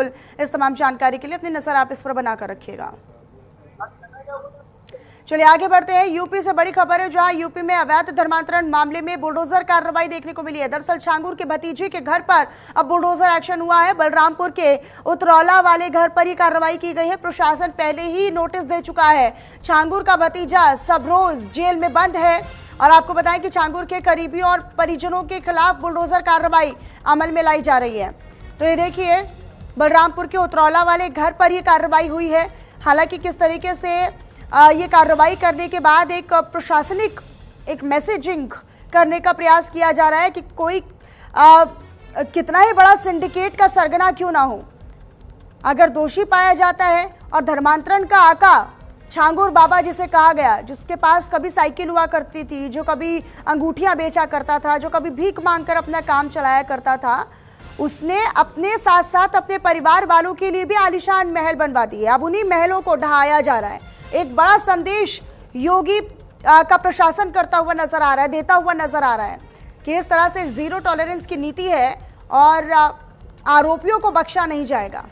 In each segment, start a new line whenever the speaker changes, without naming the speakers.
इस तमाम जानकारी के लिए अपनी नजर आप इस पर बनाकर रखिएगा। चलिए आगे बढ़ते हैं। यूपी से बड़ी खबर है, जहां यूपी में अवैध धर्मांतरण मामले में बुलडोजर कार्रवाई देखने को मिली है। दरअसल छांगुर के भतीजे के घर पर अब बुलडोजर एक्शन हुआ है। बलरामपुर के उतरौला वाले घर पर ही कार्रवाई की गई है। प्रशासन पहले ही नोटिस दे चुका है। छांगुर का भतीजा सबरोज जेल में बंद है और आपको बताएं कि छांगुर के करीबियों और परिजनों के खिलाफ बुलडोजर कार्रवाई अमल में लाई जा रही है। तो ये देखिए, बलरामपुर के उतरौला वाले घर पर ये कार्रवाई हुई है। हालांकि किस तरीके से ये कार्रवाई करने के बाद एक प्रशासनिक एक मैसेजिंग करने का प्रयास किया जा रहा है कि कोई कितना ही बड़ा सिंडिकेट का सरगना क्यों ना हो, अगर दोषी पाया जाता है और धर्मांतरण का आका छांगुर बाबा जिसे कहा गया, जिसके पास कभी साइकिल हुआ करती थी, जो कभी अंगूठियां बेचा करता था, जो कभी भीख मांगकर अपना काम चलाया करता था, उसने अपने साथ साथ अपने परिवार वालों के लिए भी आलीशान महल बनवा दिए। अब उन्हीं महलों को ढहाया जा रहा है। एक बड़ा संदेश योगी का प्रशासन करता हुआ नजर आ रहा है, देता हुआ नजर आ रहा है कि इस तरह से जीरो टॉलरेंस की नीति है और आरोपियों को बख्शा नहीं जाएगा।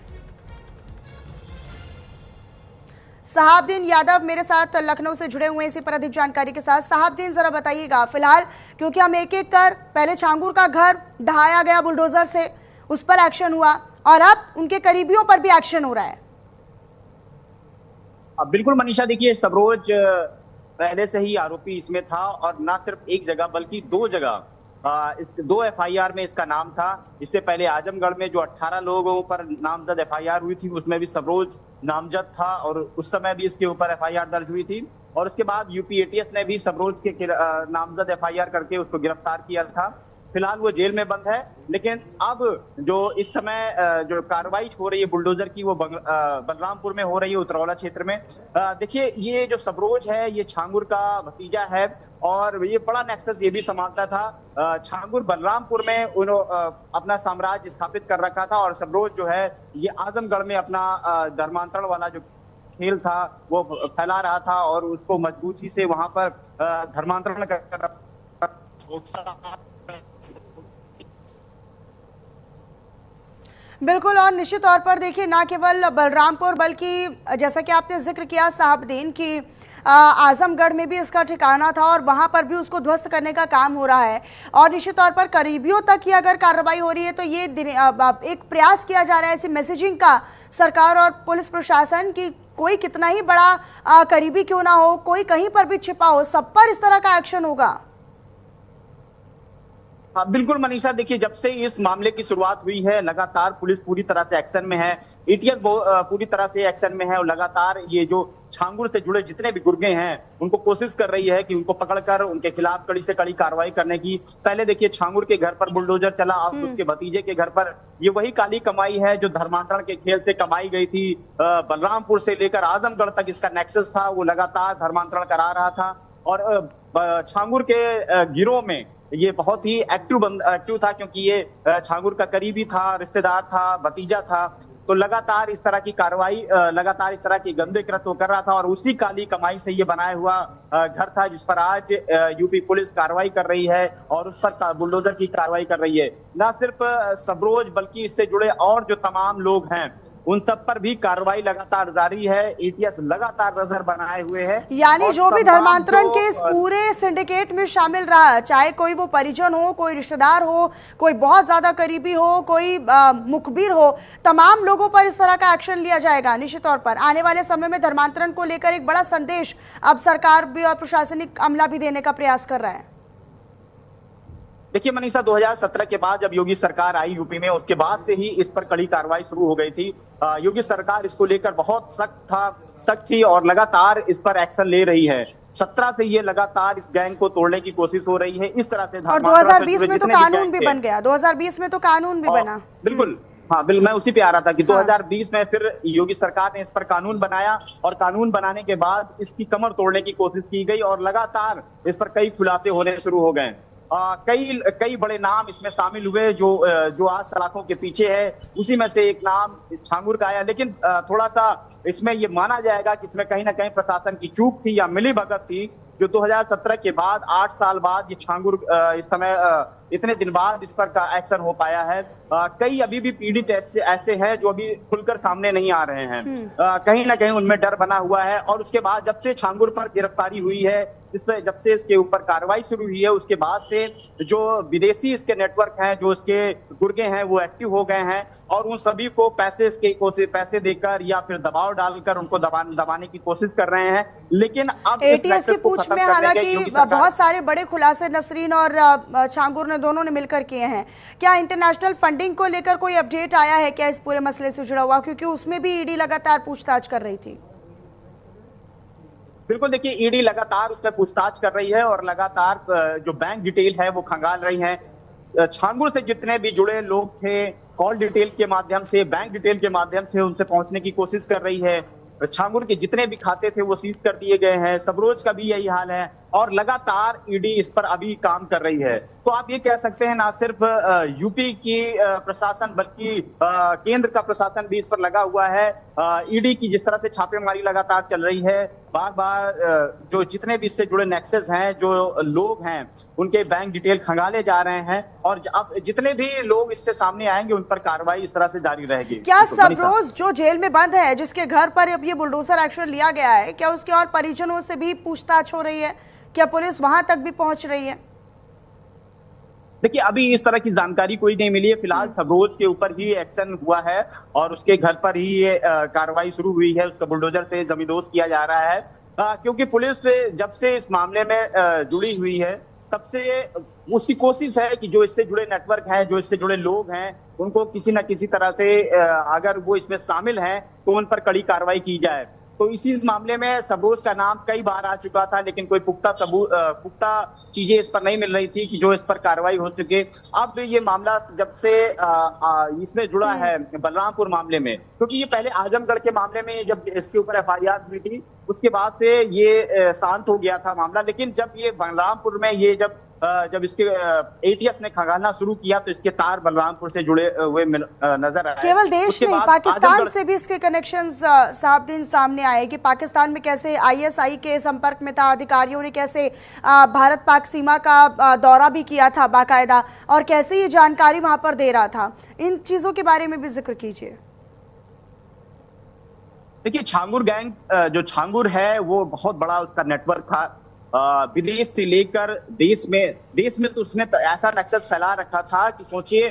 साहबदीन यादव मेरे साथ लखनऊ से जुड़े हुए हैं इसी पर अधिक जानकारी के साथ। साहबदीन, जरा बताइएगा फिलहाल, क्योंकि हम एक एक कर पहले छांगुर का घर ढहाया गया बुलडोजर से, उस पर एक्शन हुआ और अब उनके करीबियों पर भी एक्शन हो रहा है।
बिल्कुल मनीषा, देखिए सबरोज पहले से ही आरोपी इसमें था और ना सिर्फ एक जगह बल्कि दो जगह इस 2 एफआईआर में इसका नाम था। इससे पहले आजमगढ़ में जो 18 लोगों पर नामजद एफआईआर हुई थी उसमें भी सबरोज नामजद था और उस समय भी इसके ऊपर एफआईआर दर्ज हुई थी। और उसके बाद यूपी एटीएस ने भी सबरोज के नामजद एफआईआर करके उसको गिरफ्तार किया था। फिलहाल वो जेल में बंद है, लेकिन अब जो इस समय जो कार्रवाई हो रही है बुलडोजर की वो बलरामपुर में हो रही है, उतरौला क्षेत्र में। देखिए, ये जो सबरोज है ये छांगुर का भतीजा है और ये बड़ा नेक्सस ये भी संभालता था। छांगुर बलरामपुर में अपना साम्राज्य स्थापित कर रखा था और सबरोज जो है ये आजमगढ़ में अपना धर्मांतरण वाला जो खेल था वो फैला रहा था और उसको मजबूती से वहां पर धर्मांतरण कर
बिल्कुल। और निश्चित तौर पर देखिए, ना केवल बलरामपुर बल्कि जैसा कि आपने जिक्र किया साहबदीन की आजमगढ़ में भी इसका ठिकाना था और वहां पर भी उसको ध्वस्त करने का काम हो रहा है। और निश्चित तौर पर करीबियों तक की अगर कार्रवाई हो रही है तो ये एक प्रयास किया जा रहा है ऐसी मैसेजिंग का सरकार और पुलिस प्रशासन की, कोई कितना ही बड़ा करीबी क्यों ना हो, कोई कहीं पर भी छिपा हो, सब पर इस तरह का एक्शन होगा।
बिल्कुल मनीषा, देखिए जब से इस मामले की शुरुआत हुई है लगातार पुलिस पूरी तरह से एक्शन में है, एटीएस पूरी तरह से एक्शन में है और लगातार ये जो छांगुर से जुड़े जितने भी गुर्गे हैं उनको कोशिश कर रही है कि उनको पकड़कर उनके खिलाफ कड़ी से कड़ी कार्रवाई करने की। पहले देखिए छांगुर के घर पर बुलडोजर चला, अब उसके भतीजे के घर पर ये वही काली कमाई है जो धर्मांतरण के खेल से कमाई गई थी। बलरामपुर से लेकर आजमगढ़ तक इसका नेक्सस था, वो लगातार धर्मांतरण करा रहा था और छांगुर के गिरोह में ये बहुत ही एक्टिव था क्योंकि ये छांगुर का करीबी था, रिश्तेदार था, भतीजा था। तो लगातार इस तरह की कार्रवाई, लगातार इस तरह की गंदे कृत्य कर रहा था और उसी काली कमाई से ये बनाया हुआ घर था जिस पर आज यूपी पुलिस कार्रवाई कर रही है और उस पर बुलडोजर की कार्रवाई कर रही है। ना सिर्फ सबरोज बल्कि इससे जुड़े और जो तमाम लोग हैं उन सब पर भी कार्रवाई लगातार जारी है। एटीएस लगातार नजर बनाए हुए है।
यानी जो भी धर्मांतरण के इस पूरे सिंडिकेट में शामिल रहा, चाहे कोई वो परिजन हो, कोई रिश्तेदार हो, कोई बहुत ज्यादा करीबी हो, कोई मुखबिर हो, तमाम लोगों पर इस तरह का एक्शन लिया जाएगा। निश्चित तौर पर आने वाले समय में धर्मांतरण को लेकर एक बड़ा संदेश अब सरकार भी और प्रशासनिक अमला भी देने का प्रयास कर रहा है।
देखिए मनीषा, 2017 के बाद जब योगी सरकार आई यूपी में, उसके बाद से ही इस पर कड़ी कार्रवाई शुरू हो गई थी। योगी सरकार इसको लेकर बहुत सख्त थी और लगातार इस पर एक्शन ले रही है। 17 से ये लगातार इस गैंग को तोड़ने की कोशिश हो रही है। इस तरह से
और 2020 में तो कानून भी बन गया, 2020 में तो कानून भी बना।
बिल्कुल, हाँ बिल्कुल, मैं उसी पे आ रहा था कि 2020 में फिर योगी सरकार ने इस पर कानून बनाया और कानून बनाने के बाद इसकी कमर तोड़ने की कोशिश की गई और लगातार इस पर कई खुलासे होने शुरू हो गए। कई बड़े नाम इसमें शामिल हुए जो आज सलाखों के पीछे है। उसी में से एक नाम इस छांगुर का आया, लेकिन थोड़ा सा इसमें ये माना जाएगा कि इसमें कहीं ना कहीं प्रशासन की चूक थी या मिलीभगत थी जो 2017 के बाद 8 साल बाद ये छांगुर इस समय इतने दिन बाद इस पर का एक्शन हो पाया है। कई अभी भी पीड़ित ऐसे हैं जो अभी खुलकर सामने नहीं आ रहे हैं। कहीं ना कहीं उनमें डर बना हुआ है। और उसके बाद जब से छांगुर पर गिरफ्तारी हुई है, जब से इसके ऊपर कार्रवाई शुरू हुई है, उसके बाद से जो विदेशी इसके नेटवर्क हैं, जो इसके गुर्गे हैं, वो एक्टिव हो गए हैं और उन सभी को पैसे देकर या फिर दबाव डालकर उनको दबाने की कोशिश कर रहे हैं। लेकिन अब
एटीएस की पूछ में हालांकि बहुत सारे बड़े खुलासे नसरीन और छांगुर ने दोनों ने मिलकर किए हैं। क्या इंटरनेशनल फंडिंग को लेकर कोई अपडेट आया है क्या इस पूरे मसले से जुड़ा हुआ, क्योंकि उसमें भी ईडी लगातार पूछताछ कर रही थी?
बिल्कुल, देखिए ईडी लगातार उसमें पूछताछ कर रही है और लगातार जो बैंक डिटेल है वो खंगाल रही है। छांगुर से जितने भी जुड़े लोग थे, कॉल डिटेल के माध्यम से, बैंक डिटेल के माध्यम से उनसे पहुंचने की कोशिश कर रही है। छांगुर के जितने भी खाते थे वो सीज कर दिए गए हैं। सबरोज का भी यही हाल है और लगातार ईडी इस पर अभी काम कर रही है। तो आप ये कह सकते हैं ना सिर्फ यूपी की प्रशासन बल्कि केंद्र का प्रशासन भी इस पर लगा हुआ है। ईडी की जिस तरह से छापेमारी लगातार चल रही है, बार बार जो जितने भी इससे जुड़े नेक्सस हैं, जो लोग हैं, उनके बैंक डिटेल खंगाले जा रहे हैं और अब जितने भी लोग इससे सामने आएंगे उन पर कार्रवाई इस तरह से जारी रहेगी।
क्या सबरोज जो जेल में बंद है, जिसके घर पर अब ये बुलडोजर एक्शन लिया गया है, क्या उसके और परिजनों से भी पूछताछ हो रही है? क्या पुलिस वहां तक भी पहुंच रही है?
देखिए अभी इस तरह की जानकारी कोई नहीं मिली है। फिलहाल सबरोज के ऊपर ही एक्शन हुआ है और उसके घर पर ही ये कार्रवाई शुरू हुई है। उसका बुलडोजर से जमींदोज किया जा रहा है क्योंकि पुलिस जब से इस मामले में जुड़ी हुई है तब से उसकी कोशिश है कि जो इससे जुड़े नेटवर्क हैं, जो इससे जुड़े लोग हैं, उनको किसी न किसी तरह से अगर वो इसमें शामिल हैं तो उन पर कड़ी कार्रवाई की जाए। तो इसी मामले में सबरोज का नाम कई बार आ चुका था, लेकिन कोई पुख्ता चीजें इस पर नहीं मिल रही थी कि जो इस पर कार्रवाई हो सके। अब ये मामला जब से इसमें जुड़ा है बलरामपुर मामले में, क्योंकि ये पहले आजमगढ़ के मामले में जब इसके ऊपर एफआईआर हुई थी उसके बाद से ये शांत हो गया था मामला, लेकिन जब ये बलरामपुर में ये जब इसके एटीएस ने खंगालना शुरू किया तो इसके तार बलरामपुर से जुड़े हुए नजर आए।
केवल देश नहीं, पाकिस्तान से भी इसके कनेक्शंस साफ दिन सामने आए कि पाकिस्तान में कैसे आईएसआई के संपर्क में था, अधिकारियों ने कैसे भारत पाक सीमा का दौरा भी किया था बाकायदा, और कैसे ये जानकारी वहां पर दे रहा था। इन चीजों के बारे में भी जिक्र कीजिए।
देखिए छांगुर गैंग जो छांगुर है वो बहुत बड़ा उसका नेटवर्क था। विदेश से लेकर देश में तो उसने ऐसा नक्सस फैला रखा था कि सोचिए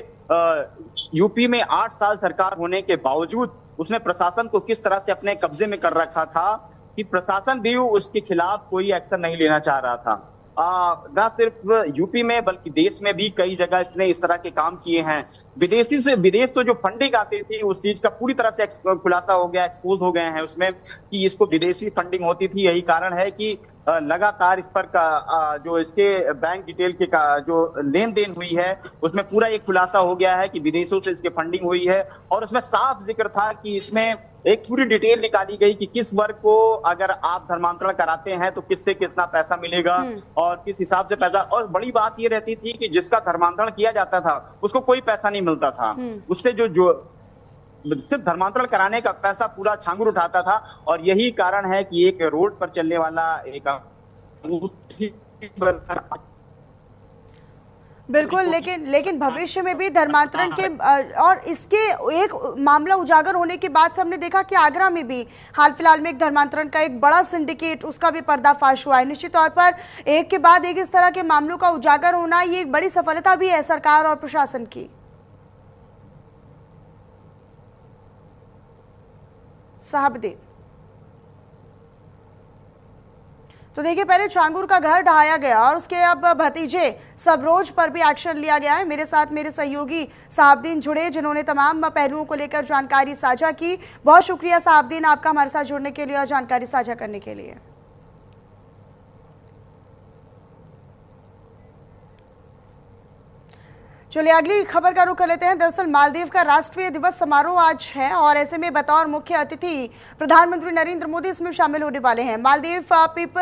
यूपी में 8 साल सरकार होने के बावजूद उसने प्रशासन को किस तरह से अपने कब्जे में कर रखा था कि प्रशासन भी उसके खिलाफ कोई एक्शन नहीं लेना चाह रहा था। न सिर्फ यूपी में बल्कि देश में भी कई जगह इसने इस तरह के काम किए हैं। विदेश तो जो फंडिंग आती थी उस चीज का पूरी तरह से खुलासा हो गया, एक्सपोज हो गए हैं उसमें कि इसको विदेशी फंडिंग होती थी। यही कारण है कि लगातार इस पर जो इसके बैंक डिटेल के जो लेन देन हुई है उसमें पूरा एक खुलासा हो गया है कि विदेशों से इसके फंडिंग हुई है। और उसमें साफ जिक्र था कि इसमें एक पूरी डिटेल निकाली गई कि किस वर्ग को अगर आप धर्मांतरण कराते हैं तो किससे कितना पैसा मिलेगा और किस हिसाब से पैसा। और बड़ी बात ये रहती थी कि जिसका धर्मांतरण किया जाता था उसको कोई पैसा नहीं मिलता था, उससे जो सिर्फ धर्मांतरण कराने का पैसा पूरा छांगुर उठाता था। और यही कारण है कि एक रोड पर चलने वाला एक
बिल्कुल, लेकिन भविष्य में भी धर्मांतरण के और इसके एक मामला उजागर होने के बाद से हमने देखा कि आगरा में भी हाल फिलहाल में एक धर्मांतरण का एक बड़ा सिंडिकेट उसका भी पर्दाफाश हुआ है। निश्चित तौर पर एक के बाद एक इस तरह के मामलों का उजागर होना ये एक बड़ी सफलता भी है सरकार और प्रशासन की। साहबदीन, तो देखिए पहले छांगुर का घर ढहाया गया और उसके अब भतीजे सबरोज पर भी एक्शन लिया गया है। मेरे साथ मेरे सहयोगी साहबदीन जुड़े जिन्होंने तमाम पहलुओं को लेकर जानकारी साझा की। बहुत शुक्रिया साहबदीन आपका हमारे साथ जुड़ने के लिए और जानकारी साझा करने के लिए। चलिए अगली खबर का रुख कर लेते हैं। दरअसल मालदीव का राष्ट्रीय दिवस समारोह आज है और ऐसे में बतौर मुख्य अतिथि प्रधानमंत्री नरेंद्र मोदी इसमें शामिल होने वाले हैं। मालदीव पीपल